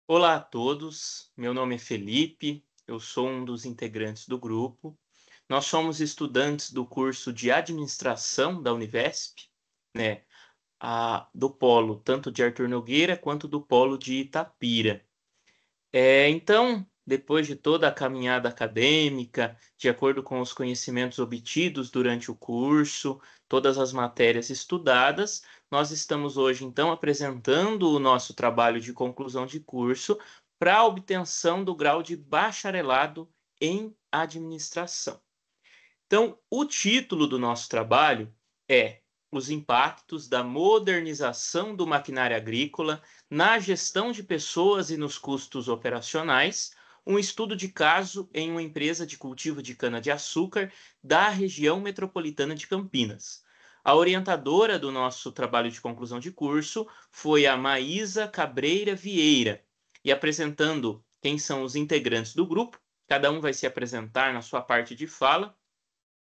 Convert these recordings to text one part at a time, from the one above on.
Olá a todos, meu nome é Felipe, eu sou um dos integrantes do grupo. Nós somos estudantes do curso de Administração da Univesp, né, do polo tanto de Arthur Nogueira quanto do polo de Itapira. Então, depois de toda a caminhada acadêmica, de acordo com os conhecimentos obtidos durante o curso, todas as matérias estudadas, nós estamos hoje, então, apresentando o nosso trabalho de conclusão de curso para a obtenção do grau de bacharelado em administração. Então, o título do nosso trabalho é Os impactos da modernização do maquinário agrícola na gestão de pessoas e nos custos operacionais, um estudo de caso em uma empresa de cultivo de cana-de-açúcar da região metropolitana de Campinas. A orientadora do nosso trabalho de conclusão de curso foi a Maísa Cabreira Vieira. E apresentando quem são os integrantes do grupo, cada um vai se apresentar na sua parte de fala,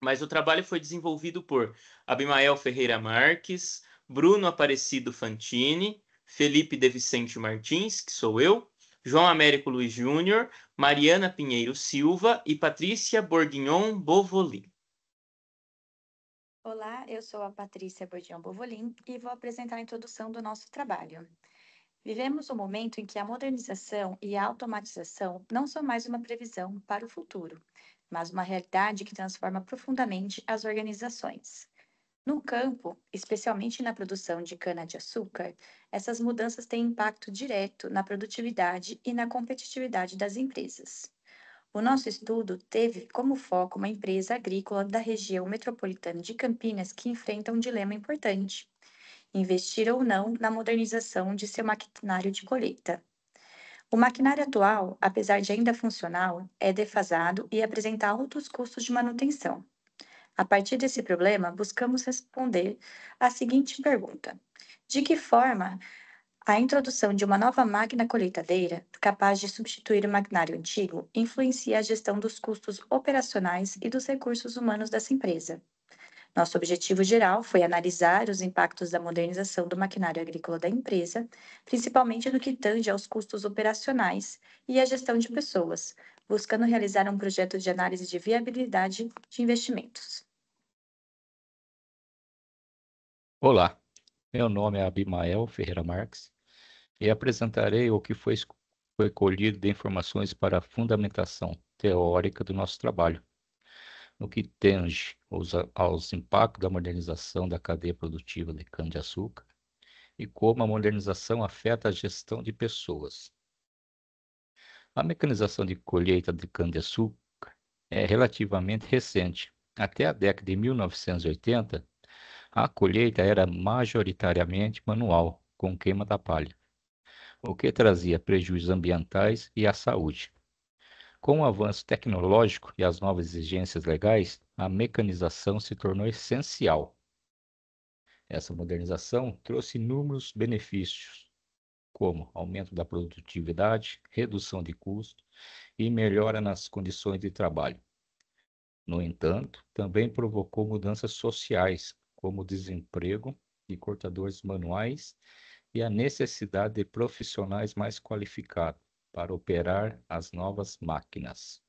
mas o trabalho foi desenvolvido por Abimael Ferreira Marques, Bruno Aparecido Fantini, Felipe De Vicente Martins, que sou eu, João Américo Luiz Júnior, Mariana Pinheiro Silva e Patrícia Bourguignon Bovolin. Olá, eu sou a Patrícia Bordião Bovolin e vou apresentar a introdução do nosso trabalho. Vivemos um momento em que a modernização e a automatização não são mais uma previsão para o futuro, mas uma realidade que transforma profundamente as organizações. No campo, especialmente na produção de cana-de-açúcar, essas mudanças têm impacto direto na produtividade e na competitividade das empresas. O nosso estudo teve como foco uma empresa agrícola da região metropolitana de Campinas que enfrenta um dilema importante: investir ou não na modernização de seu maquinário de colheita. O maquinário atual, apesar de ainda funcional, é defasado e apresenta altos custos de manutenção. A partir desse problema, buscamos responder a seguinte pergunta: de que forma a introdução de uma nova máquina colheitadeira, capaz de substituir o maquinário antigo, influencia a gestão dos custos operacionais e dos recursos humanos dessa empresa? Nosso objetivo geral foi analisar os impactos da modernização do maquinário agrícola da empresa, principalmente no que tange aos custos operacionais e à gestão de pessoas, buscando realizar um projeto de análise de viabilidade de investimentos. Olá, meu nome é Abimael Ferreira Marques e apresentarei o que foi colhido de informações para a fundamentação teórica do nosso trabalho, no que tange aos impactos da modernização da cadeia produtiva de cana-de-açúcar e como a modernização afeta a gestão de pessoas. A mecanização de colheita de cana-de-açúcar é relativamente recente. Até a década de 1980, a colheita era majoritariamente manual, com queima da palha, o que trazia prejuízos ambientais e à saúde. Com o avanço tecnológico e as novas exigências legais, a mecanização se tornou essencial. Essa modernização trouxe inúmeros benefícios, como aumento da produtividade, redução de custos e melhora nas condições de trabalho. No entanto, também provocou mudanças sociais, como o desemprego de cortadores manuais e a necessidade de profissionais mais qualificados para operar as novas máquinas.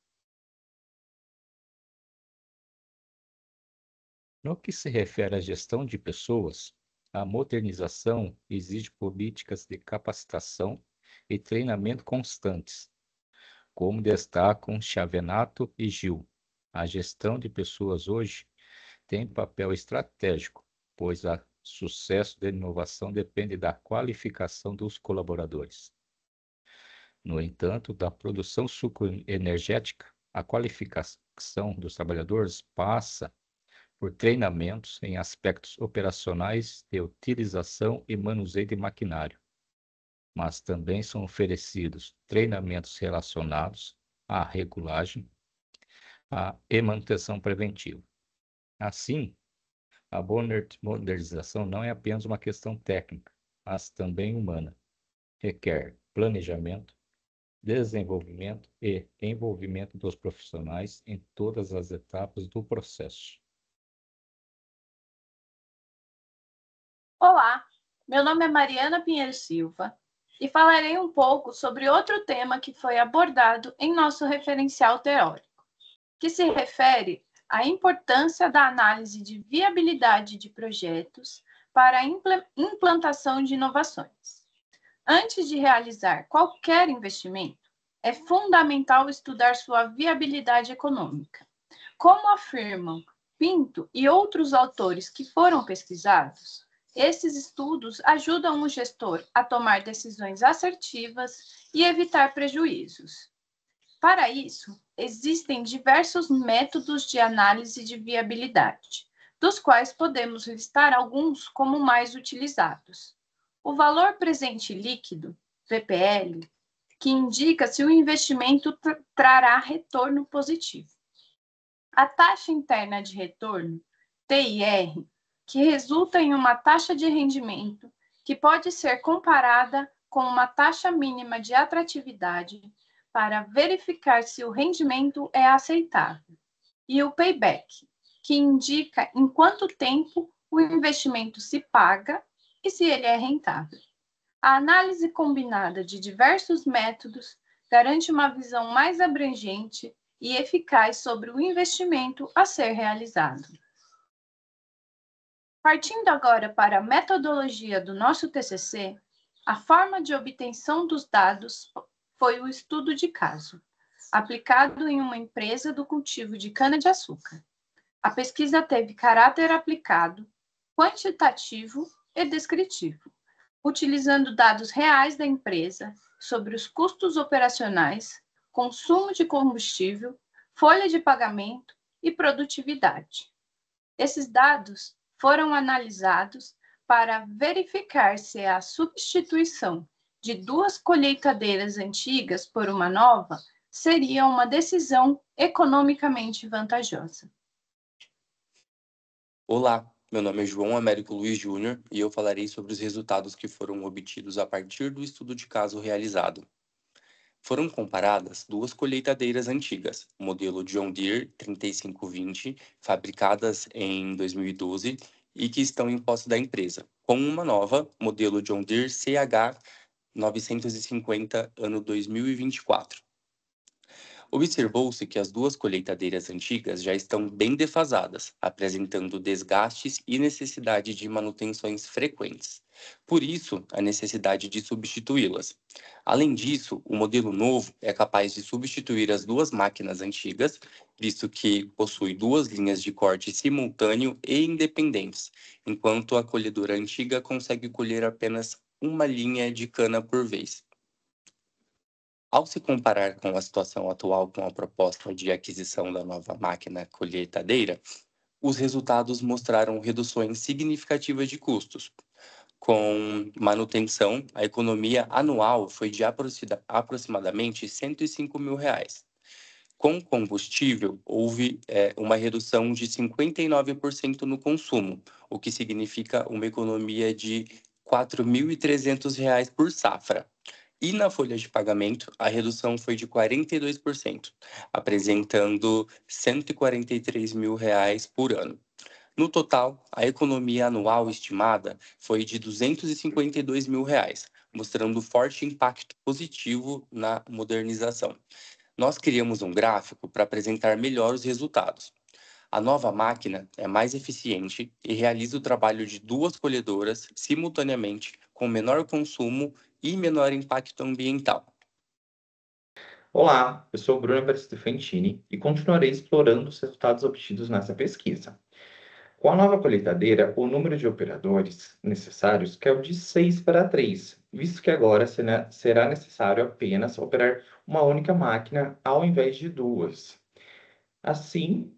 No que se refere à gestão de pessoas, a modernização exige políticas de capacitação e treinamento constantes, como destacam Chavenato e Gil. A gestão de pessoas hoje tem papel estratégico, pois o sucesso da inovação depende da qualificação dos colaboradores. No entanto, da produção sucroenergética, a qualificação dos trabalhadores passa por treinamentos em aspectos operacionais de utilização e manuseio de maquinário, mas também são oferecidos treinamentos relacionados à regulagem e manutenção preventiva. Assim, a modernização não é apenas uma questão técnica, mas também humana. Requer planejamento, desenvolvimento e envolvimento dos profissionais em todas as etapas do processo. Olá, meu nome é Mariana Pinheiro Silva e falarei um pouco sobre outro tema que foi abordado em nosso referencial teórico, que se refere à importância da análise de viabilidade de projetos para a implantação de inovações. Antes de realizar qualquer investimento, é fundamental estudar sua viabilidade econômica. Como afirmam Pinto e outros autores que foram pesquisados, esses estudos ajudam o gestor a tomar decisões assertivas e evitar prejuízos. Para isso, existem diversos métodos de análise de viabilidade, dos quais podemos listar alguns como mais utilizados. O valor presente líquido, VPL, que indica se o investimento trará retorno positivo. A taxa interna de retorno, TIR, que resulta em uma taxa de rendimento que pode ser comparada com uma taxa mínima de atratividade para verificar se o rendimento é aceitável. E o payback, que indica em quanto tempo o investimento se paga e se ele é rentável. A análise combinada de diversos métodos garante uma visão mais abrangente e eficaz sobre o investimento a ser realizado. Partindo agora para a metodologia do nosso TCC, a forma de obtenção dos dados foi o estudo de caso, aplicado em uma empresa do cultivo de cana-de-açúcar. A pesquisa teve caráter aplicado, quantitativo e descritivo, utilizando dados reais da empresa sobre os custos operacionais, consumo de combustível, folha de pagamento e produtividade. Esses dados foram analisados para verificar se a substituição de 2 colheitadeiras antigas por uma nova seria uma decisão economicamente vantajosa. Olá, meu nome é João Américo Luiz Júnior e eu falarei sobre os resultados que foram obtidos a partir do estudo de caso realizado. Foram comparadas 2 colheitadeiras antigas, modelo John Deere 3520, fabricadas em 2012 e que estão em posse da empresa, com uma nova, modelo John Deere CH 950, ano 2024. Observou-se que as 2 colheitadeiras antigas já estão bem defasadas, apresentando desgastes e necessidade de manutenções frequentes. Por isso, a necessidade de substituí-las. Além disso, o modelo novo é capaz de substituir as 2 máquinas antigas, visto que possui 2 linhas de corte simultâneo e independentes, enquanto a colhedora antiga consegue colher apenas uma linha de cana por vez. Ao se comparar com a situação atual com a proposta de aquisição da nova máquina colheitadeira, os resultados mostraram reduções significativas de custos. Com manutenção, a economia anual foi de aproximadamente R$ 105 mil. Com combustível, houve uma redução de 59% no consumo, o que significa uma economia de R$ 4.300 por safra. E na folha de pagamento, a redução foi de 42%, apresentando R$ 143 mil por ano. No total, a economia anual estimada foi de R$ 252 mil, mostrando forte impacto positivo na modernização. Nós criamos um gráfico para apresentar melhor os resultados. A nova máquina é mais eficiente e realiza o trabalho de 2 colhedoras simultaneamente, com menor consumo e menor impacto ambiental. Olá, eu sou Bruno Evaristo Fantini e continuarei explorando os resultados obtidos nessa pesquisa. Com a nova colheitadeira, o número de operadores necessários caiu de 6 para 3, visto que agora será necessário apenas operar uma única máquina ao invés de 2. Assim,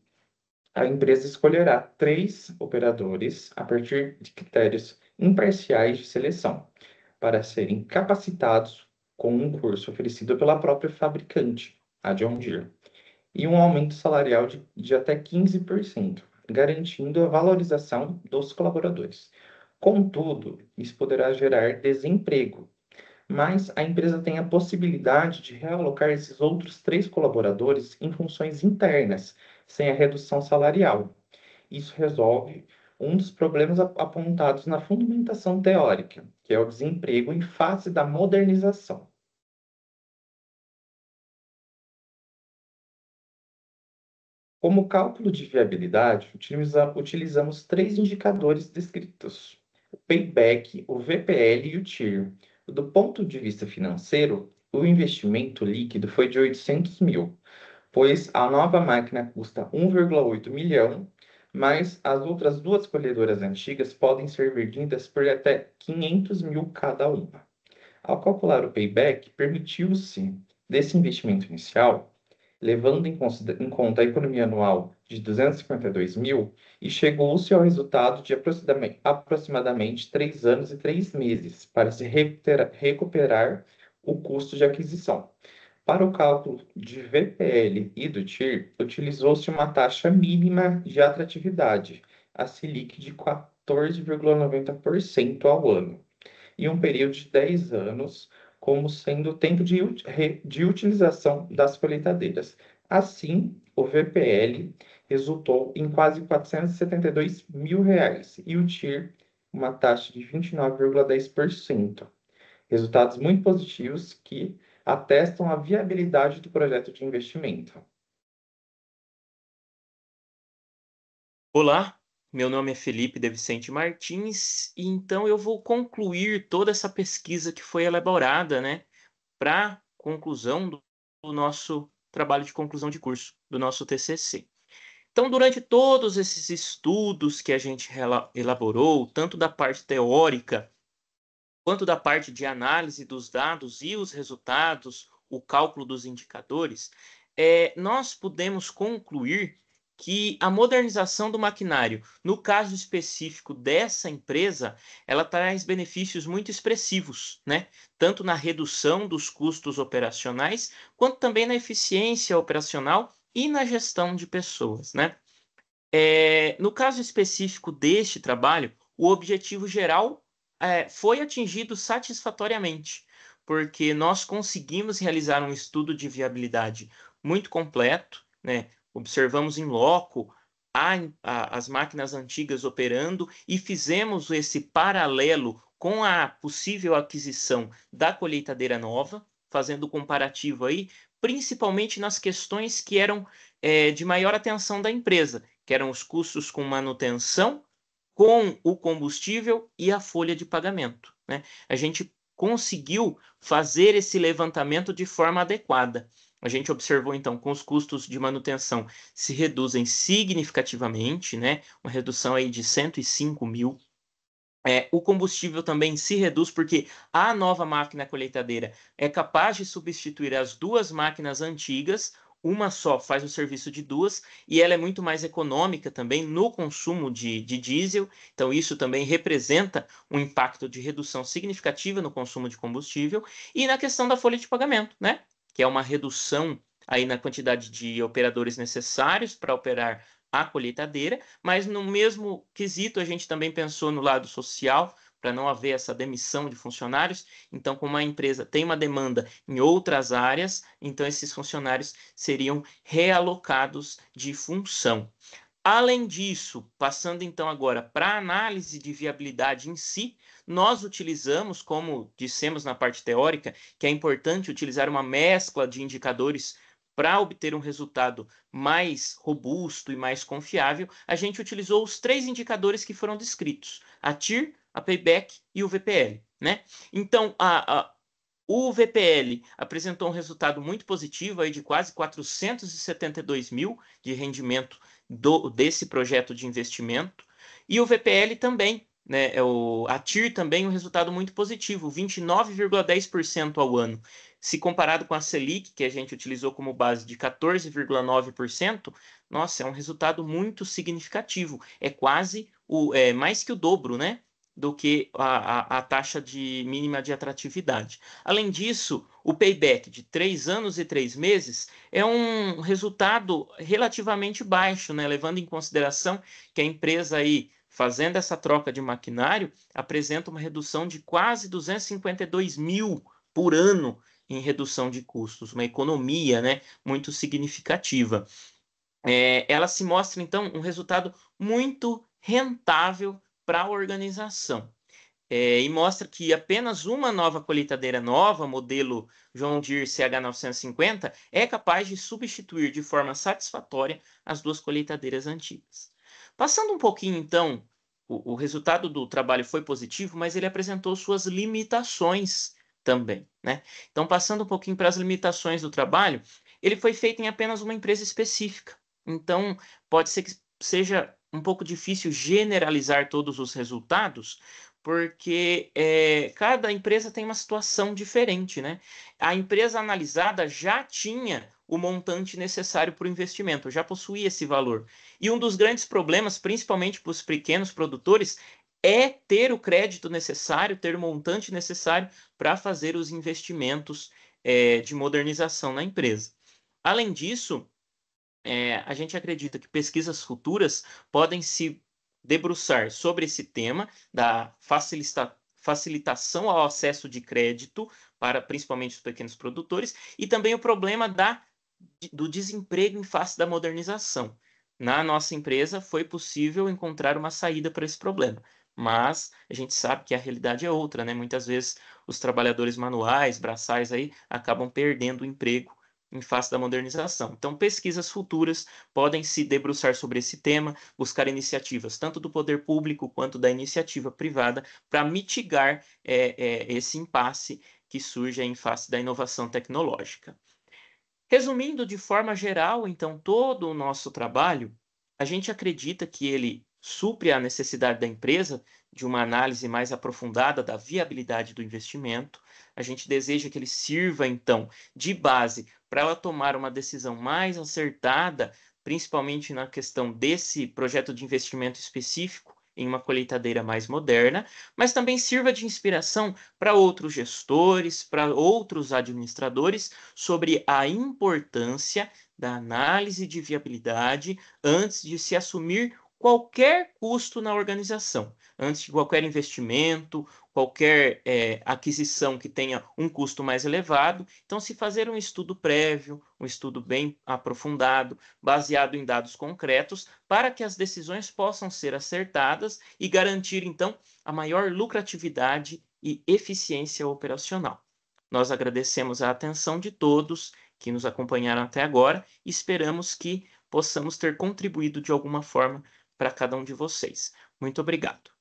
a empresa escolherá 3 operadores a partir de critérios imparciais de seleção, para serem capacitados com um curso oferecido pela própria fabricante, a John Deere, e um aumento salarial de até 15%, garantindo a valorização dos colaboradores. Contudo, isso poderá gerar desemprego, mas a empresa tem a possibilidade de realocar esses outros 3 colaboradores em funções internas, sem a redução salarial. Isso resolve um dos problemas apontados na fundamentação teórica, que é o desemprego em face da modernização. Como cálculo de viabilidade, utilizamos 3 indicadores descritos: o payback, o VPL e o TIR. Do ponto de vista financeiro, o investimento líquido foi de 800 mil, pois a nova máquina custa 1,8 milhão, mas as outras 2 colhedoras antigas podem ser vendidas por até 500 mil cada uma. Ao calcular o payback, permitiu-se, desse investimento inicial, levando em conta a economia anual de 252 mil, e chegou-se ao resultado de aproximadamente 3 anos e 3 meses para se recuperar o custo de aquisição. Para o cálculo de VPL e do TIR, utilizou-se uma taxa mínima de atratividade, a Selic de 14,90% ao ano, e um período de 10 anos, como sendo o tempo de utilização das colheitadeiras. Assim, o VPL resultou em quase R$ 472 mil, e o TIR, uma taxa de 29,10%. Resultados muito positivos que atestam a viabilidade do projeto de investimento. Olá, meu nome é Felipe De Vicente Martins e então eu vou concluir toda essa pesquisa que foi elaborada, né, para conclusão do nosso trabalho de conclusão de curso, do nosso TCC. Então, durante todos esses estudos que a gente elaborou, tanto da parte teórica quanto da parte de análise dos dados e os resultados, o cálculo dos indicadores, nós pudemos concluir que a modernização do maquinário, no caso específico dessa empresa, ela traz benefícios muito expressivos, né? Tanto na redução dos custos operacionais, quanto também na eficiência operacional e na gestão de pessoas, né? No caso específico deste trabalho, o objetivo geral foi atingido satisfatoriamente, porque nós conseguimos realizar um estudo de viabilidade muito completo, né? Observamos em loco as máquinas antigas operando e fizemos esse paralelo com a possível aquisição da colheitadeira nova, fazendo comparativo aí, principalmente nas questões que eram de maior atenção da empresa, que eram os custos com manutenção, com o combustível e a folha de pagamento, né? A gente conseguiu fazer esse levantamento de forma adequada. A gente observou, então, que os custos de manutenção se reduzem significativamente, né? Uma redução aí de 105 mil. O combustível também se reduz porque a nova máquina colheitadeira é capaz de substituir as 2 máquinas antigas, uma só faz o serviço de 2, e ela é muito mais econômica também no consumo de diesel, então isso também representa um impacto de redução significativa no consumo de combustível, e na questão da folha de pagamento, né? Que é uma redução aí na quantidade de operadores necessários para operar a colheitadeira, mas no mesmo quesito a gente também pensou no lado social, para não haver essa demissão de funcionários. Então, como a empresa tem uma demanda em outras áreas, então esses funcionários seriam realocados de função. Além disso, passando então agora para a análise de viabilidade em si, nós utilizamos, como dissemos na parte teórica, que é importante utilizar uma mescla de indicadores para obter um resultado mais robusto e mais confiável. A gente utilizou os 3 indicadores que foram descritos: a TIR, a Payback e o VPL, né? Então, o VPL apresentou um resultado muito positivo aí de quase 472 mil de rendimento desse projeto de investimento, e o VPL também, né, a TIR também um resultado muito positivo, 29,10% ao ano. Se comparado com a Selic, que a gente utilizou como base de 14,9%, nossa, é um resultado muito significativo, é quase mais que o dobro, né, do que a taxa mínima de atratividade. Além disso, o payback de 3 anos e 3 meses é um resultado relativamente baixo, né? Levando em consideração que a empresa aí, fazendo essa troca de maquinário, apresenta uma redução de quase 252 mil por ano em redução de custos, uma economia, né, muito significativa. Ela se mostra, então, um resultado muito rentável para a organização. e mostra que apenas uma nova colheitadeira nova, modelo John Deere CH950, é capaz de substituir de forma satisfatória as 2 colheitadeiras antigas. Passando um pouquinho, então, o resultado do trabalho foi positivo, mas ele apresentou suas limitações também, né? Então, passando um pouquinho para as limitações do trabalho, ele foi feito em apenas uma empresa específica. Então, pode ser que seja um pouco difícil generalizar todos os resultados, porque cada empresa tem uma situação diferente, né? A empresa analisada já tinha o montante necessário para o investimento, já possuía esse valor. E um dos grandes problemas, principalmente para os pequenos produtores, é ter o crédito necessário, ter o montante necessário para fazer os investimentos de modernização na empresa. Além disso, a gente acredita que pesquisas futuras podem se debruçar sobre esse tema da facilitação ao acesso de crédito para principalmente os pequenos produtores e também o problema do desemprego em face da modernização. Na nossa empresa foi possível encontrar uma saída para esse problema, mas a gente sabe que a realidade é outra, né? Muitas vezes os trabalhadores manuais, braçais aí, acabam perdendo o emprego em face da modernização. Então, pesquisas futuras podem se debruçar sobre esse tema, buscar iniciativas tanto do poder público quanto da iniciativa privada para mitigar esse impasse que surge em face da inovação tecnológica. Resumindo de forma geral, então, todo o nosso trabalho, a gente acredita que ele supre a necessidade da empresa de uma análise mais aprofundada da viabilidade do investimento. A gente deseja que ele sirva, então, de base para ela tomar uma decisão mais acertada, principalmente na questão desse projeto de investimento específico em uma colheitadeira mais moderna, mas também sirva de inspiração para outros gestores, para outros administradores, sobre a importância da análise de viabilidade antes de se assumir qualquer custo na organização, antes de qualquer investimento, qualquer aquisição que tenha um custo mais elevado. Então, se fazer um estudo prévio, um estudo bem aprofundado, baseado em dados concretos, para que as decisões possam ser acertadas e garantir, então, a maior lucratividade e eficiência operacional. Nós agradecemos a atenção de todos que nos acompanharam até agora e esperamos que possamos ter contribuído de alguma forma para cada um de vocês. Muito obrigado.